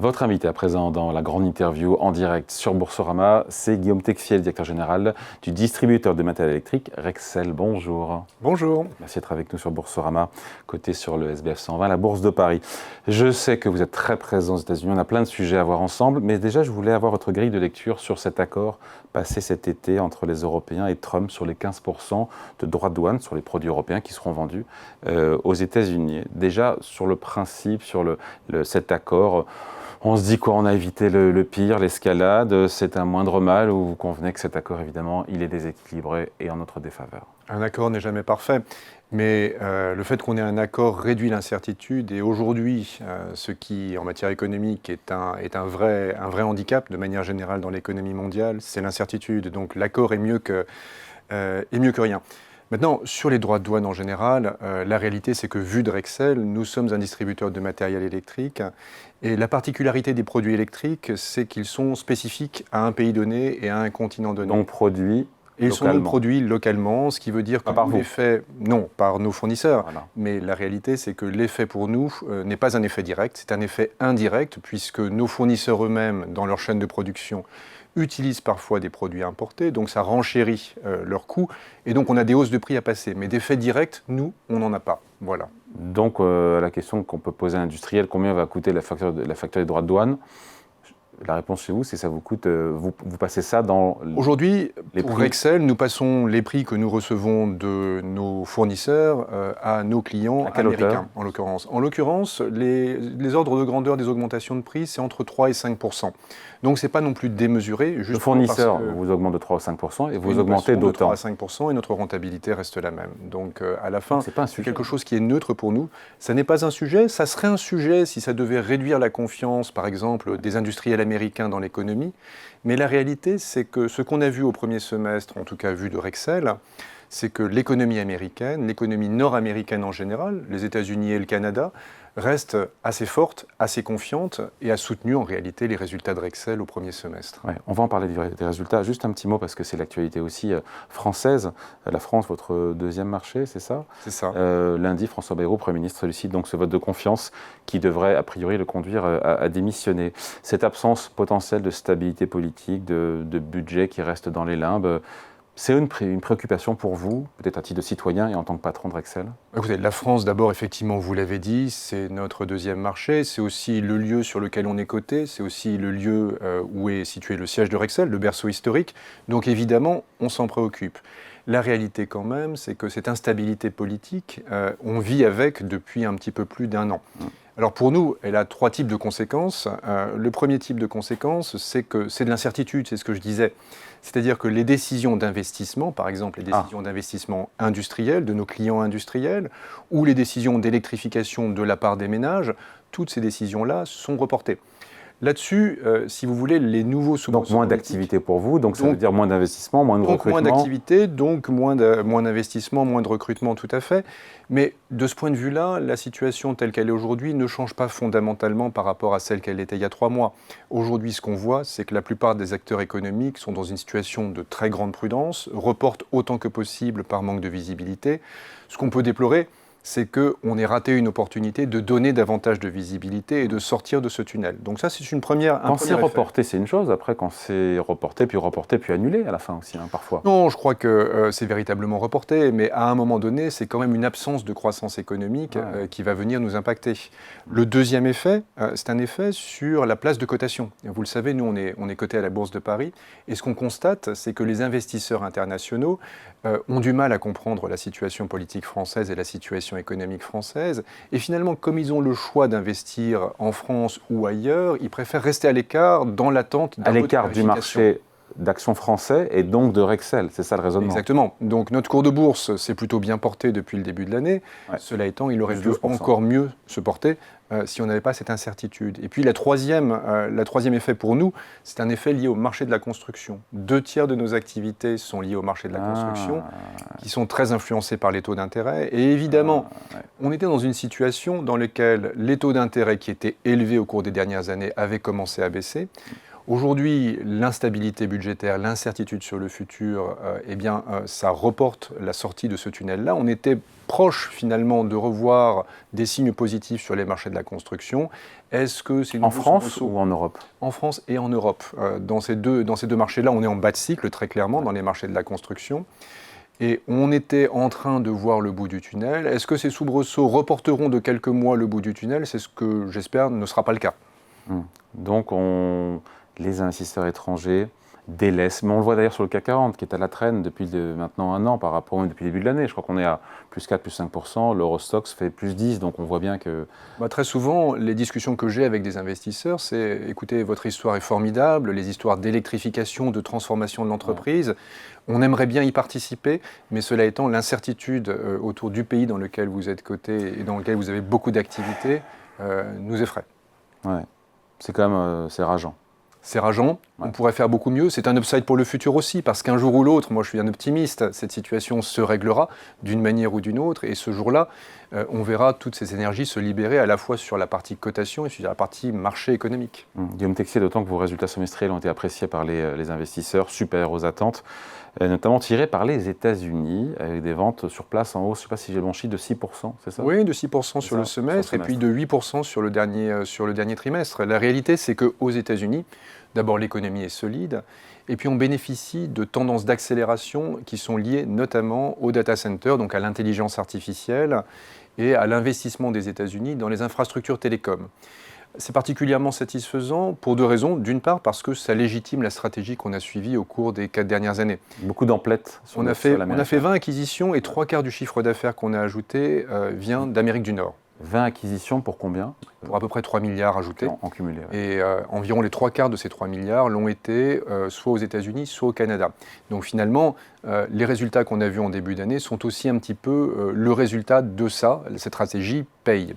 Votre invité à présent dans la grande interview en direct sur Boursorama, c'est Guillaume Texier, le directeur général du distributeur de matériel électrique Rexel. Bonjour. Bonjour. Merci d'être avec nous sur Boursorama, coté sur le SBF 120, la Bourse de Paris. Je sais que vous êtes très présent aux États-Unis, on a plein de sujets à voir ensemble, mais déjà je voulais avoir votre grille de lecture sur cet accord passé cet été entre les Européens et Trump sur les 15% de droits de douane sur les produits européens qui seront vendus aux États-Unis. Déjà, sur le principe, sur cet accord, on se dit quoi? On a évité le pire, l'escalade, c'est un moindre mal, ou vous convenez que cet accord, évidemment, il est déséquilibré et en notre défaveur? Un accord n'est jamais parfait, mais le fait qu'on ait un accord réduit l'incertitude, et aujourd'hui, ce qui, en matière économique, est un vrai handicap de manière générale dans l'économie mondiale, c'est l'incertitude. Donc l'accord est mieux que rien. Maintenant, sur les droits de douane en général, la réalité c'est que vu de Rexel, nous sommes un distributeur de matériel électrique et la particularité des produits électriques, c'est qu'ils sont spécifiques à un pays donné et à un continent donné. Donc produits et ils sont donc produits localement, ce qui veut dire que l'effet, non, par nos fournisseurs, voilà. Mais la réalité c'est que l'effet pour nous n'est pas un effet direct, c'est un effet indirect puisque nos fournisseurs eux-mêmes, dans leur chaîne de production, utilisent parfois des produits importés, donc ça renchérit leurs coûts, et donc on a des hausses de prix à passer. Mais d'effet direct, nous, on n'en a pas. Voilà. Donc la question qu'on peut poser à l'industriel, combien va coûter la facture des droits de douane? La réponse chez vous, c'est ça vous coûte, vous passez ça dans aujourd'hui, pour Rexel, nous passons les prix que nous recevons de nos fournisseurs à nos clients américains, en l'occurrence. En l'occurrence, les ordres de grandeur des augmentations de prix, c'est entre 3 et 5%. Donc, ce n'est pas non plus démesuré. Le fournisseur vous augmente de 3 ou 5% et vous augmentez d'autant. De 3 à 5% et notre rentabilité reste la même. Donc, à la fin, c'est quelque chose qui est neutre pour nous. Ça n'est pas un sujet. Ça serait un sujet si ça devait réduire la confiance, par exemple, des industriels américains dans l'économie. Mais la réalité, c'est que ce qu'on a vu au premier semestre, en tout cas vu de Rexel, c'est que l'économie américaine, l'économie nord-américaine en général, les États-Unis et le Canada, reste assez forte, assez confiante et a soutenu en réalité les résultats de Rexel au premier semestre. Ouais, on va en parler des résultats. Juste un petit mot parce que c'est l'actualité aussi française. La France, votre deuxième marché, c'est ça? C'est ça. Lundi, François Bayrou, Premier ministre, sollicite donc ce vote de confiance qui devrait a priori le conduire à démissionner. Cette absence potentielle de stabilité politique, de budget qui reste dans les limbes, c'est une préoccupation pour vous, peut-être à titre de citoyen et en tant que patron de Rexel? Écoutez, la France, d'abord, effectivement, vous l'avez dit, c'est notre deuxième marché, c'est aussi le lieu sur lequel on est coté, c'est aussi le lieu où est situé le siège de Rexel, le berceau historique, donc évidemment, on s'en préoccupe. La réalité quand même, c'est que cette instabilité politique, on vit avec depuis un petit peu plus d'un an. Alors pour nous, elle a trois types de conséquences. Le premier type de conséquence, c'est que c'est de l'incertitude, c'est ce que je disais. C'est-à-dire que les décisions d'investissement, par exemple les décisions d'investissement industriel de nos clients industriels, ou les décisions d'électrification de la part des ménages, toutes ces décisions-là sont reportées. Là-dessus, si vous voulez, les nouveaux sous-marins. Donc moins d'activité pour vous, donc ça veut dire moins d'investissement, moins de recrutement. Moins d'activité, donc moins d'investissement, moins de recrutement, tout à fait. Mais de ce point de vue-là, la situation telle qu'elle est aujourd'hui ne change pas fondamentalement par rapport à celle qu'elle était il y a 3 mois. Aujourd'hui, ce qu'on voit, c'est que la plupart des acteurs économiques sont dans une situation de très grande prudence, reportent autant que possible par manque de visibilité. Ce qu'on peut déplorer, c'est qu'on ait raté une opportunité de donner davantage de visibilité et de sortir de ce tunnel. Donc ça, c'est une première... Quand c'est reporté, c'est une chose. Après, quand c'est reporté, puis annulé à la fin aussi, parfois. Non, je crois que c'est véritablement reporté, mais à un moment donné, c'est quand même une absence de croissance économique qui va venir nous impacter. Le deuxième effet, c'est un effet sur la place de cotation. Vous le savez, nous, on est coté à la Bourse de Paris, et ce qu'on constate, c'est que les investisseurs internationaux ont du mal à comprendre la situation politique française et la situation économique française. Et finalement, comme ils ont le choix d'investir en France ou ailleurs, ils préfèrent rester à l'écart dans l'attente d'un à l'écart du marché d'action français et donc de Rexel, c'est ça le raisonnement? Exactement. Donc notre cours de bourse s'est plutôt bien porté depuis le début de l'année. Ouais. Cela étant, il aurait dû encore mieux se porter si on n'avait pas cette incertitude. Et puis la troisième effet pour nous, c'est un effet lié au marché de la construction. 2/3 de nos activités sont liées au marché de la construction, qui sont très influencés par les taux d'intérêt. Et évidemment, on était dans une situation dans laquelle les taux d'intérêt qui étaient élevés au cours des dernières années avaient commencé à baisser. Aujourd'hui, l'instabilité budgétaire, l'incertitude sur le futur, ça reporte la sortie de ce tunnel-là. On était proche finalement de revoir des signes positifs sur les marchés de la construction. Est-ce que c'est en France ou en Europe? En France et en Europe. Dans ces deux marchés-là, on est en bas de cycle très clairement dans les marchés de la construction. Et on était en train de voir le bout du tunnel. Est-ce que ces soubresauts reporteront de quelques mois le bout du tunnel? C'est ce que j'espère ne sera pas le cas. Donc les investisseurs étrangers délaissent, mais on le voit d'ailleurs sur le CAC 40 qui est à la traîne depuis maintenant un an par rapport depuis le début de l'année. Je crois qu'on est à plus 4, plus 5%, l'Eurostoxx fait plus 10, donc on voit bien que... Très souvent, les discussions que j'ai avec des investisseurs, c'est écoutez, votre histoire est formidable, les histoires d'électrification, de transformation de l'entreprise, on aimerait bien y participer, mais cela étant, l'incertitude autour du pays dans lequel vous êtes coté et dans lequel vous avez beaucoup d'activités nous effraie. Ouais. C'est quand même c'est rageant. C'est rageant, on pourrait faire beaucoup mieux. C'est un upside pour le futur aussi, parce qu'un jour ou l'autre, moi je suis un optimiste, cette situation se réglera d'une manière ou d'une autre, et ce jour-là, on verra toutes ces énergies se libérer à la fois sur la partie cotation et sur la partie marché économique. Guillaume Texier, d'autant que vos résultats semestriels ont été appréciés par les investisseurs, supérieurs aux attentes, notamment tirés par les États-Unis, avec des ventes sur place en hausse, je ne sais pas si j'ai le bon chiffre, de 6%, c'est ça? Oui, de 6% sur le semestre, et puis de 8% sur le dernier trimestre. La réalité, c'est qu'aux États-Unis, d'abord l'économie est solide, et puis on bénéficie de tendances d'accélération qui sont liées notamment au data center, donc à l'intelligence artificielle, et à l'investissement des États-Unis dans les infrastructures télécoms. C'est particulièrement satisfaisant pour deux raisons. D'une part, parce que ça légitime la stratégie qu'on a suivie au cours des 4 dernières années. Beaucoup d'emplettes. On a fait 20 acquisitions et 3/4 du chiffre d'affaires qu'on a ajouté vient d'Amérique du Nord. 20 acquisitions pour combien? Pour à peu près 3 milliards ajoutés. En cumulé. Ouais. Et environ les 3/4 de ces 3 milliards l'ont été soit aux États-Unis, soit au Canada. Donc finalement, les résultats qu'on a vus en début d'année sont aussi un petit peu le résultat de ça. Cette stratégie paye.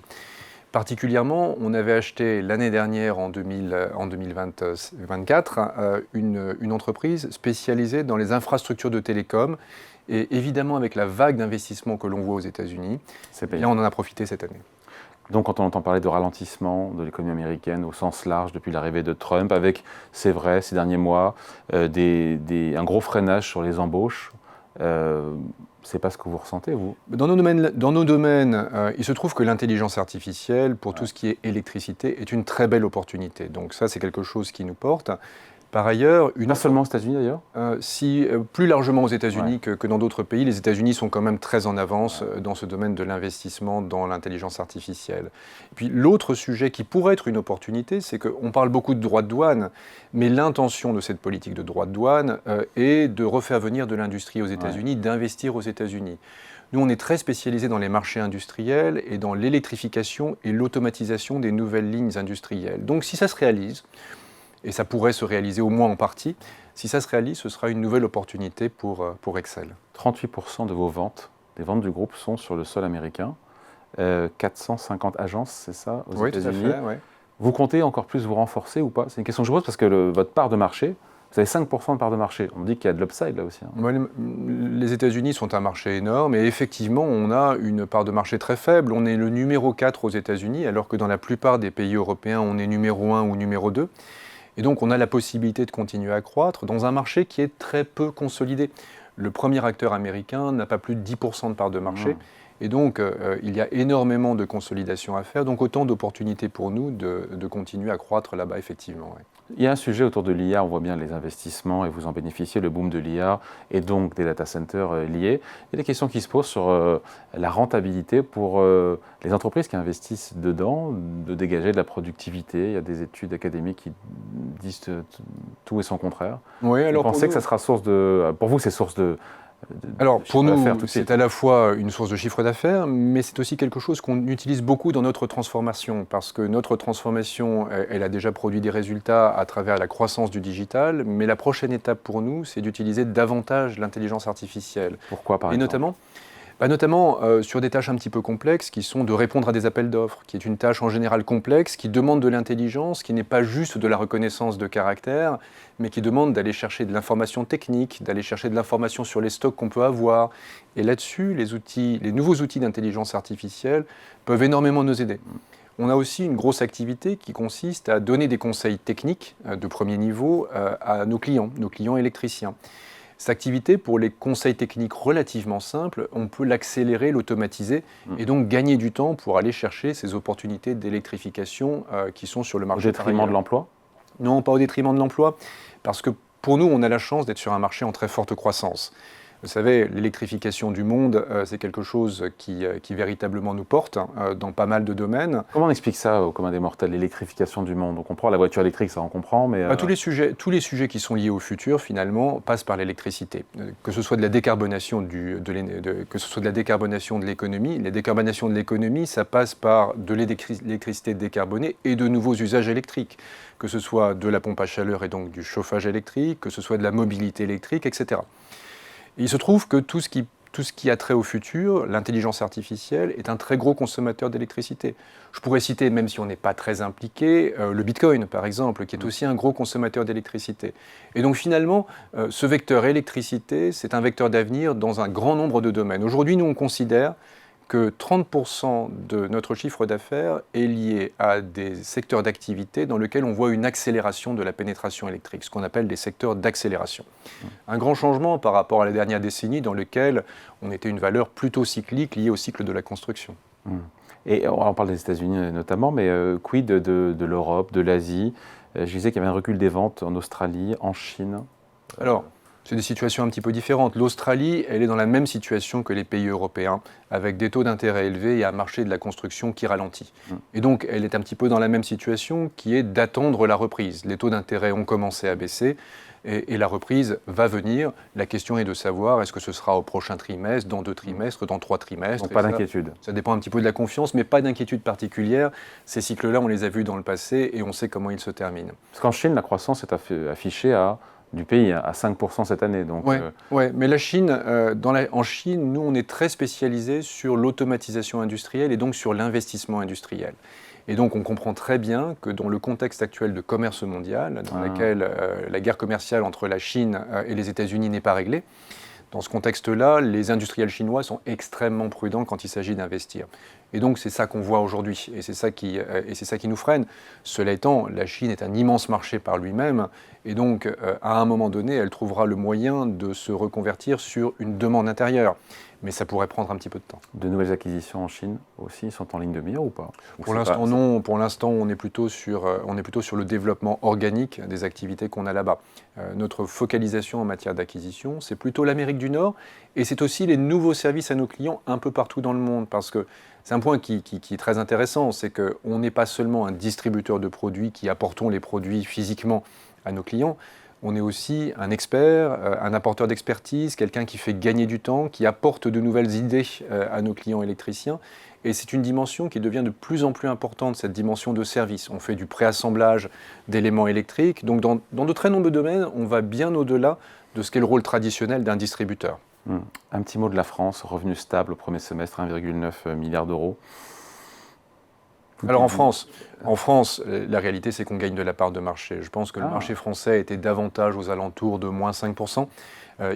Particulièrement, on avait acheté l'année dernière, en 2024, une entreprise spécialisée dans les infrastructures de télécom. Et évidemment, avec la vague d'investissement que l'on voit aux États-Unis, on en a profité cette année. Donc, quand on entend parler de ralentissement de l'économie américaine au sens large depuis l'arrivée de Trump, avec, c'est vrai, ces derniers mois, un gros freinage sur les embauches, c'est pas ce que vous ressentez, vous? Dans nos domaines, il se trouve que l'intelligence artificielle, pour tout ce qui est électricité, est une très belle opportunité. Donc ça, c'est quelque chose qui nous porte. Par ailleurs... Pas seulement aux États-Unis d'ailleurs? Plus largement aux États-Unis que dans d'autres pays. Les États-Unis sont quand même très en avance dans ce domaine de l'investissement dans l'intelligence artificielle. Et puis l'autre sujet qui pourrait être une opportunité, c'est qu'on parle beaucoup de droits de douane, mais l'intention de cette politique de droits de douane est de refaire venir de l'industrie aux États-Unis, d'investir aux États-Unis. Nous, on est très spécialisés dans les marchés industriels et dans l'électrification et l'automatisation des nouvelles lignes industrielles. Donc si ça se réalise, et ça pourrait se réaliser au moins en partie. Si ça se réalise, ce sera une nouvelle opportunité pour Rexel. 38% de vos ventes, des ventes du groupe, sont sur le sol américain. 450 agences, c'est ça, aux États-Unis. Tout à fait, ouais. Vous comptez encore plus vous renforcer ou pas? C'est une question que je pose parce que votre part de marché, vous avez 5% de part de marché. On dit qu'il y a de l'upside là aussi. Les États-Unis sont un marché énorme et effectivement, on a une part de marché très faible. On est le numéro 4 aux États-Unis, alors que dans la plupart des pays européens, on est numéro 1 ou numéro 2. Et donc, on a la possibilité de continuer à croître dans un marché qui est très peu consolidé. Le premier acteur américain n'a pas plus de 10% de part de marché. Et donc, il y a énormément de consolidation à faire. Donc, autant d'opportunités pour nous de continuer à croître là-bas, effectivement. Ouais. Il y a un sujet autour de l'IA, on voit bien les investissements et vous en bénéficiez, le boom de l'IA et donc des data centers liés. Il y a des questions qui se posent sur la rentabilité pour les entreprises qui investissent dedans, de dégager de la productivité. Il y a des études académiques qui disent tout et son contraire. Oui, alors vous pensez que ça sera source de... Pour vous, c'est source de... Alors pour nous, c'est à la fois une source de chiffre d'affaires, mais c'est aussi quelque chose qu'on utilise beaucoup dans notre transformation, parce que notre transformation, elle a déjà produit des résultats à travers la croissance du digital, mais la prochaine étape pour nous, c'est d'utiliser davantage l'intelligence artificielle. Pourquoi, par exemple? Notamment sur des tâches un petit peu complexes qui sont de répondre à des appels d'offres, qui est une tâche en général complexe, qui demande de l'intelligence, qui n'est pas juste de la reconnaissance de caractère, mais qui demande d'aller chercher de l'information technique, d'aller chercher de l'information sur les stocks qu'on peut avoir. Et là-dessus, les nouveaux outils d'intelligence artificielle peuvent énormément nous aider. on a aussi une grosse activité qui consiste à donner des conseils techniques de premier niveau à nos clients électriciens. Cette activité, pour les conseils techniques relativement simples, on peut l'accélérer, l'automatiser et donc gagner du temps pour aller chercher ces opportunités d'électrification qui sont sur le marché. Au détriment de l'emploi ? Non, pas au détriment de l'emploi, parce que pour nous, on a la chance d'être sur un marché en très forte croissance. Vous savez, l'électrification du monde, c'est quelque chose qui véritablement nous porte dans pas mal de domaines. Comment on explique ça au commun des mortels, l'électrification du monde? On comprend la voiture électrique, ça on comprend, mais... Tous les sujets qui sont liés au futur, finalement, passent par l'électricité. Que ce soit de la décarbonation que ce soit de la décarbonation de l'économie. La décarbonation de l'économie, ça passe par de l'électricité décarbonée et de nouveaux usages électriques. Que ce soit de la pompe à chaleur et donc du chauffage électrique, que ce soit de la mobilité électrique, etc. Et il se trouve que tout ce qui a trait au futur, l'intelligence artificielle, est un très gros consommateur d'électricité. Je pourrais citer, même si on n'est pas très impliqué, le Bitcoin, par exemple, qui est aussi un gros consommateur d'électricité. Et donc finalement, ce vecteur électricité, c'est un vecteur d'avenir dans un grand nombre de domaines. Aujourd'hui, nous, on considère que 30% de notre chiffre d'affaires est lié à des secteurs d'activité dans lesquels on voit une accélération de la pénétration électrique, ce qu'on appelle des secteurs d'accélération. Un grand changement par rapport à la dernière décennie dans lequel on était une valeur plutôt cyclique liée au cycle de la construction. Et on parle des États-Unis notamment, mais quid de l'Europe, de l'Asie? Je disais qu'il y avait un recul des ventes en Australie, en Chine. Alors, c'est des situations un petit peu différentes. L'Australie, elle est dans la même situation que les pays européens, avec des taux d'intérêt élevés et un marché de la construction qui ralentit. Et donc, elle est un petit peu dans la même situation qui est d'attendre la reprise. Les taux d'intérêt ont commencé à baisser et la reprise va venir. La question est de savoir, est-ce que ce sera au prochain trimestre, dans 2 trimestres, dans 3 trimestres? Donc pas d'inquiétude. Ça dépend un petit peu de la confiance, mais pas d'inquiétude particulière. Ces cycles-là, on les a vus dans le passé et on sait comment ils se terminent. Parce qu'en Chine, la croissance est affichée du pays à 5% cette année. Oui, mais la Chine, en Chine, nous, on est très spécialisé sur l'automatisation industrielle et donc sur l'investissement industriel. Et donc, on comprend très bien que dans le contexte actuel de commerce mondial, dans lequel la guerre commerciale entre la Chine et les États-Unis n'est pas réglée, dans ce contexte-là, les industriels chinois sont extrêmement prudents quand il s'agit d'investir. Et donc, c'est ça qu'on voit aujourd'hui, et c'est ça qui nous freine. Cela étant, la Chine est un immense marché par lui-même, et donc, à un moment donné, elle trouvera le moyen de se reconvertir sur une demande intérieure. Mais ça pourrait prendre un petit peu de temps. De nouvelles acquisitions en Chine aussi sont en ligne de mire ou pas? Pour l'instant, non. Pour l'instant, on est plutôt sur le développement organique des activités qu'on a là-bas. Notre focalisation en matière d'acquisition, c'est plutôt l'Amérique du Nord, et c'est aussi les nouveaux services à nos clients un peu partout dans le monde, parce que c'est un point qui est très intéressant, c'est qu'on n'est pas seulement un distributeur de produits qui apportons les produits physiquement à nos clients. On est aussi un expert, un apporteur d'expertise, quelqu'un qui fait gagner du temps, qui apporte de nouvelles idées à nos clients électriciens. Et c'est une dimension qui devient de plus en plus importante, cette dimension de service. On fait du préassemblage d'éléments électriques. Donc dans de très nombreux domaines, on va bien au-delà de ce qu'est le rôle traditionnel d'un distributeur. Un petit mot de la France, revenu stable au premier semestre, 1,9 milliard d'euros. Alors en France, la réalité c'est qu'on gagne de la part de marché. Je pense que le marché français était davantage aux alentours de moins 5%.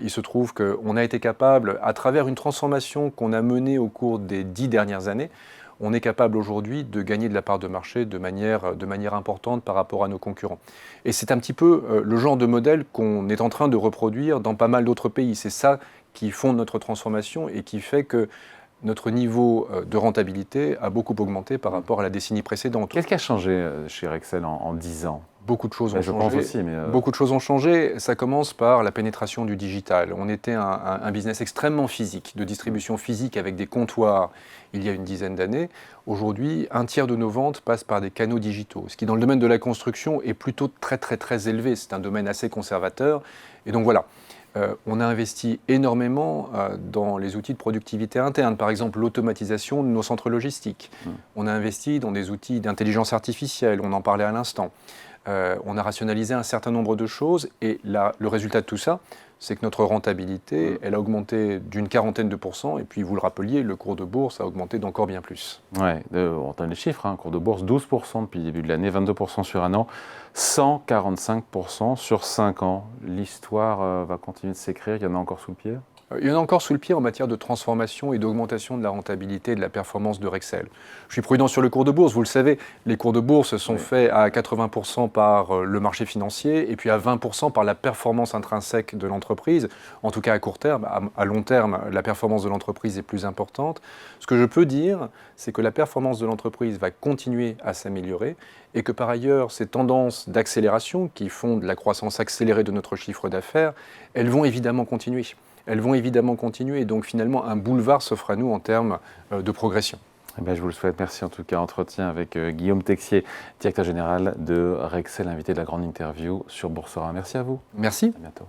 Il se trouve qu'on a été capable, à travers une transformation qu'on a menée au cours des 10 dernières années, on est capable aujourd'hui de gagner de la part de marché de manière importante par rapport à nos concurrents. Et c'est un petit peu le genre de modèle qu'on est en train de reproduire dans pas mal d'autres pays. C'est ça qui fonde notre transformation et qui fait que notre niveau de rentabilité a beaucoup augmenté par rapport à la décennie précédente. Qu'est-ce qui a changé chez Rexel en 10 ans? Beaucoup de choses ont changé. Je pense aussi, Beaucoup de choses ont changé. Ça commence par la pénétration du digital. On était un business extrêmement physique, de distribution physique avec des comptoirs il y a une dizaine d'années. Aujourd'hui, 1/3 de nos ventes passent par des canaux digitaux, ce qui dans le domaine de la construction est plutôt très très très élevé. C'est un domaine assez conservateur. Et donc voilà. On a investi énormément dans les outils de productivité interne, par exemple l'automatisation de nos centres logistiques. On a investi dans des outils d'intelligence artificielle, on en parlait à l'instant. On a rationalisé un certain nombre de choses et le résultat de tout ça, c'est que notre rentabilité, elle a augmenté d'une 40aine de %, et puis vous le rappeliez, le cours de bourse a augmenté d'encore bien plus. Oui, on donne les chiffres, cours de bourse 12% depuis le début de l'année, 22% sur un an, 145% sur 5 ans. L'histoire va continuer de s'écrire, il y en a encore sous le pied? Il y en a encore sous le pied en matière de transformation et d'augmentation de la rentabilité et de la performance de Rexel. Je suis prudent sur le cours de bourse, vous le savez, les cours de bourse sont faits à 80% par le marché financier et puis à 20% par la performance intrinsèque de l'entreprise. En tout cas à court terme, à long terme, la performance de l'entreprise est plus importante. Ce que je peux dire, c'est que la performance de l'entreprise va continuer à s'améliorer et que par ailleurs, ces tendances d'accélération qui font de la croissance accélérée de notre chiffre d'affaires, elles vont évidemment continuer. Elles vont évidemment continuer. Et donc finalement, un boulevard s'offre à nous en termes de progression. Eh bien, je vous le souhaite. Merci en tout cas. Entretien avec Guillaume Texier, directeur général de Rexel, invité de la grande interview sur Boursorama. Merci à vous. Merci. À bientôt.